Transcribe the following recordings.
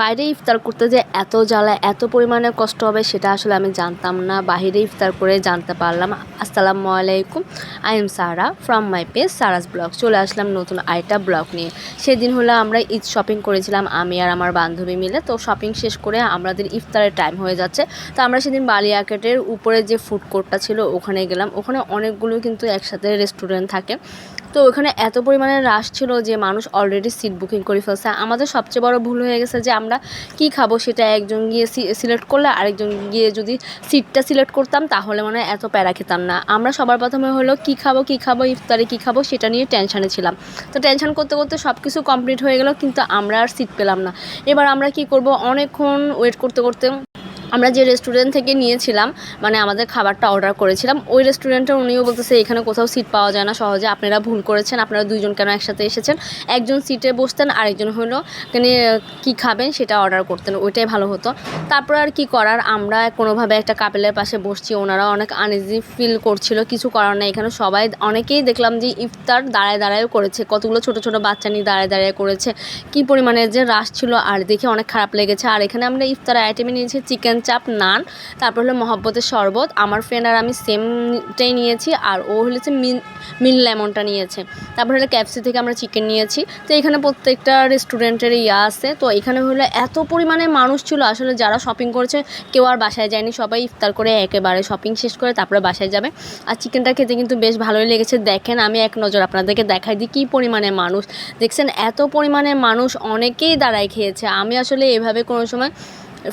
বাইরে ইফতার করতে যে এত জ্বালা এত পরিমাণে কষ্ট হবে সেটা আসলে আমি জানতাম না। বাইরে ইফতার করে জানতে পারলাম। আসসালামু আলাইকুম, I am Sara from my page Sara's blog. চলে আসলাম নতুন আরেকটা ব্লগ নিয়ে। সেদিন হলো আমরা ঈদ শপিং করেছিলাম আমি আর আমার বান্ধবী মিলে। তো শপিং শেষ করে আমাদের ইফতারের টাইম হয়ে যাচ্ছে। তো আমরা সেদিন বালিয়াকেটের উপরে যে ফুড কোর্টটা ছিল ওখানে গেলাম। ওখানে অনেকগুলো কিন্তু একসাথে রেস্টুরেন্ট থাকে। তো ওখানে এত পরিমাণে রাশ ছিল যে মানুষ অলরেডি সিট বুকিং করে ফেলছে। আমাদের সবচেয়ে বড় ভুল হয়ে গেছে যে আমরা কি খাবো সেটা একজন গিয়ে সিলেক্ট করলে আরেকজন গিয়ে যদি সিটটা সিলেক্ট করতাম তাহলে মানে এত প্যারা খেতাম না। আমরা সবার প্রথমে হলো কি খাবো ইফতারে কি খাবো সেটা নিয়ে টেনশানে ছিলাম। তো টেনশন করতে করতে সব কিছু কমপ্লিট হয়ে গেল, কিন্তু আমরা আর সিট পেলাম না। এবার আমরা কি করব, অনেকক্ষণ ওয়েট করতে করতে আমরা যে রেস্টুরেন্ট থেকে নিয়েছিলাম মানে আমাদের খাবারটা অর্ডার করেছিলাম ওই রেস্টুরেন্টে উনিও বলতেছে এখানে কোথাও সিট পাওয়া যায় না সহজে, আপনারা ভুল করেছেন, আপনারা দুইজন কেন একসাথে এসেছেন, একজন সিটে বসতেন আরেকজন হলো এখানে কী খাবেন সেটা অর্ডার করতেন, ওইটাই ভালো হতো। তারপর আর কি করার, আমরা কোনোভাবে একটা কাপেলের পাশে বসছি, ওনারা অনেক আনইজি ফিল করছিল, কিছু করার নাই। এখানে সবাই অনেকেই দেখলাম যে ইফতার দাঁড়ায় দাঁড়ায়ও করেছে, কতগুলো ছোটো ছোটো বাচ্চা নিয়ে দাঁড়ায় দাঁড়ায় করেছে। কী পরিমাণে যে রাশ ছিল আর দেখে অনেক খারাপ লেগেছে। আর এখানে আমরা ইফতার আইটেমে নিয়েছি চিকেন চাপ, নান, তারপর হলো মহব্বতের শরবত। আমার ফ্রেন্ড আর আমি সেমটাই নিয়েছি, আর ও হলেছে মিন লেমনটা নিয়েছে। তারপর হলো ক্যাফসি থেকে আমরা চিকেন নিয়েছি। তো এখানে প্রত্যেকটা রেস্টুরেন্টের আছে। তো এখানে হলো এত পরিমাণে মানুষ ছিল, আসলে যারা শপিং করেছে কেউ আর বাসায় যায়নি, সবাই ইফতার করে একেবারে শপিং শেষ করে তারপরে বাসায় যাবে। আর চিকেনটা খেতে কিন্তু বেশ ভালোই লেগেছে। দেখেন আমি এক নজর আপনাদেরকে দেখাই দিই কী পরিমাণে মানুষ। দেখছেন এত পরিমাণে মানুষ, অনেকেই দাঁড়ায় খেয়েছে। আমি আসলে এভাবে কোনো সময়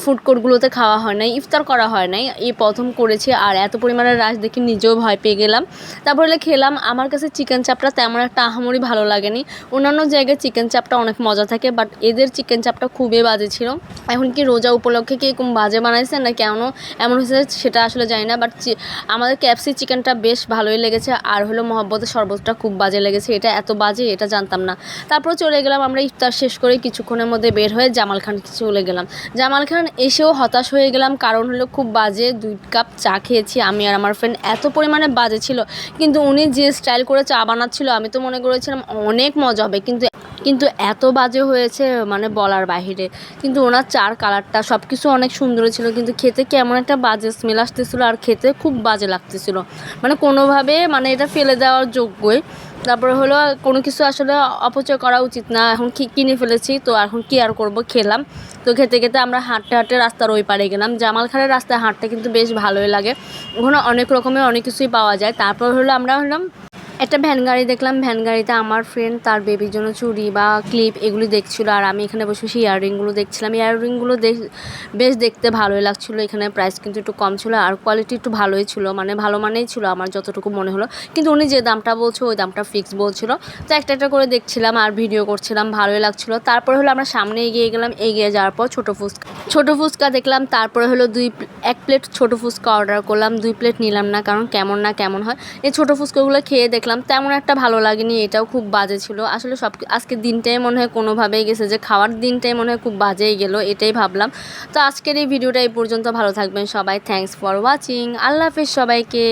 ফুড কোর্টগুলোতে খাওয়া হয় নাই, ইফতার করা হয় নাই, এই প্রথম করেছি। আর এত পরিমাণে রাশ দেখে নিজেও ভয় পেয়ে গেলাম। তারপরে খেলাম। আমার কাছে চিকেন চাপটা তেমন একটা আহামরি ভালো লাগেনি। অন্যান্য জায়গায় চিকেন চাপটা অনেক মজা থাকে, বাট এদের চিকেন চাপটা খুবই বাজে ছিল। এখন কি রোজা উপলক্ষে কি এরকম বাজে বানাইছে না কেন এমন হয়েছে সেটা আসলে জানি না, বাট আমাদের ক্যাপসি চিকেনটা বেশ ভালোই লেগেছে। আর হলো মহব্বতের শরবতটা খুব বাজে লেগেছে, এটা এত বাজে এটা জানতাম না। তারপর চলে গেলাম আমরা ইফতার শেষ করে কিছুক্ষণের মধ্যে বের হয়ে জামাল খান চলে গেলাম। জামাল খান এসেও হতাশ হয়ে গেলাম, কারণ হলো খুব বাজে। 2 কাপ চা খেয়েছি আমি আর আমার ফ্রেন্ড, এত পরিমাণে বাজে ছিল। কিন্তু উনি যে স্টাইল করে চা বানাচ্ছিল আমি তো মনে করেছিলাম অনেক মজা হবে, কিন্তু এত বাজে হয়েছে মানে বলার বাহিরে। কিন্তু ওনার চার কালারটা সব কিছু অনেক সুন্দর ছিল, কিন্তু খেতে কেমন একটা বাজে স্মেল আসতেছিলো আর খেতে খুব বাজে লাগতেছিল, মানে কোনোভাবে মানে এটা ফেলে দেওয়ার যোগ্যই। তারপরে হলো কোনো কিছু আসলে অপচয় করা উচিত না, এখন কিনে ফেলেছি তো এখন কি আর করব, খেলাম। তো খেতে খেতে আমরা হাঁটতে হাঁটতে রাস্তার ওই পারে গেলাম। জামালখানের রাস্তায় হাঁটতে কিন্তু বেশ ভালোই লাগে, ওখানে অনেক রকমের অনেক কিছুই পাওয়া যায়। তারপর হলো আমরা হলাম একটা ভ্যান গাড়ি দেখলাম, ভ্যান গাড়িতে আমার ফ্রেন্ড তার বেবির জন্য চুড়ি বা ক্লিপ এগুলি দেখছিলো, আর আমি এখানে বসে বসে ইয়াররিংগুলো দেখছিলাম। ইয়াররিংগুলো বেশ দেখতে ভালোই লাগছিলো। এখানে প্রাইস কিন্তু একটু কম ছিল আর কোয়ালিটি একটু ভালোই ছিল, মানে ভালো মানেই ছিল আমার যতটুকু মনে হলো। কিন্তু উনি যে দামটা বলছে ওই দামটা ফিক্স বলছিল। তো একটা একটা করে দেখছিলাম আর ভিডিও করছিলাম, ভালোই লাগছিলো। তারপরে হলো আমরা সামনে এগিয়ে গেলাম, এগিয়ে যাওয়ার পর ছোটো ফুচকা দেখলাম। তারপরে হলো 1 প্লেট ছোটো ফুচকা অর্ডার করলাম, 2 প্লেট নিলাম না, কারণ কেমন না কেমন হয়। এই ছোটো ফুচকাগুলো খেয়ে দেখলাম তেমন একটা ভালো লাগেনি, এটাও খুব বাজে ছিল। আসলে আজকের দিনটাই মনে হয় কোনোভাবেই গেছে, যে খাওয়ার দিনটাই মনে হয় খুব বাজেই গেল, এটাই ভাবলাম। তো আজকের এই ভিডিওটা এই পর্যন্ত, ভালো থাকবেন সবাই, থ্যাঙ্কস ফর ওয়াচিং, আল্লাহ হাফেজ সবাইকে।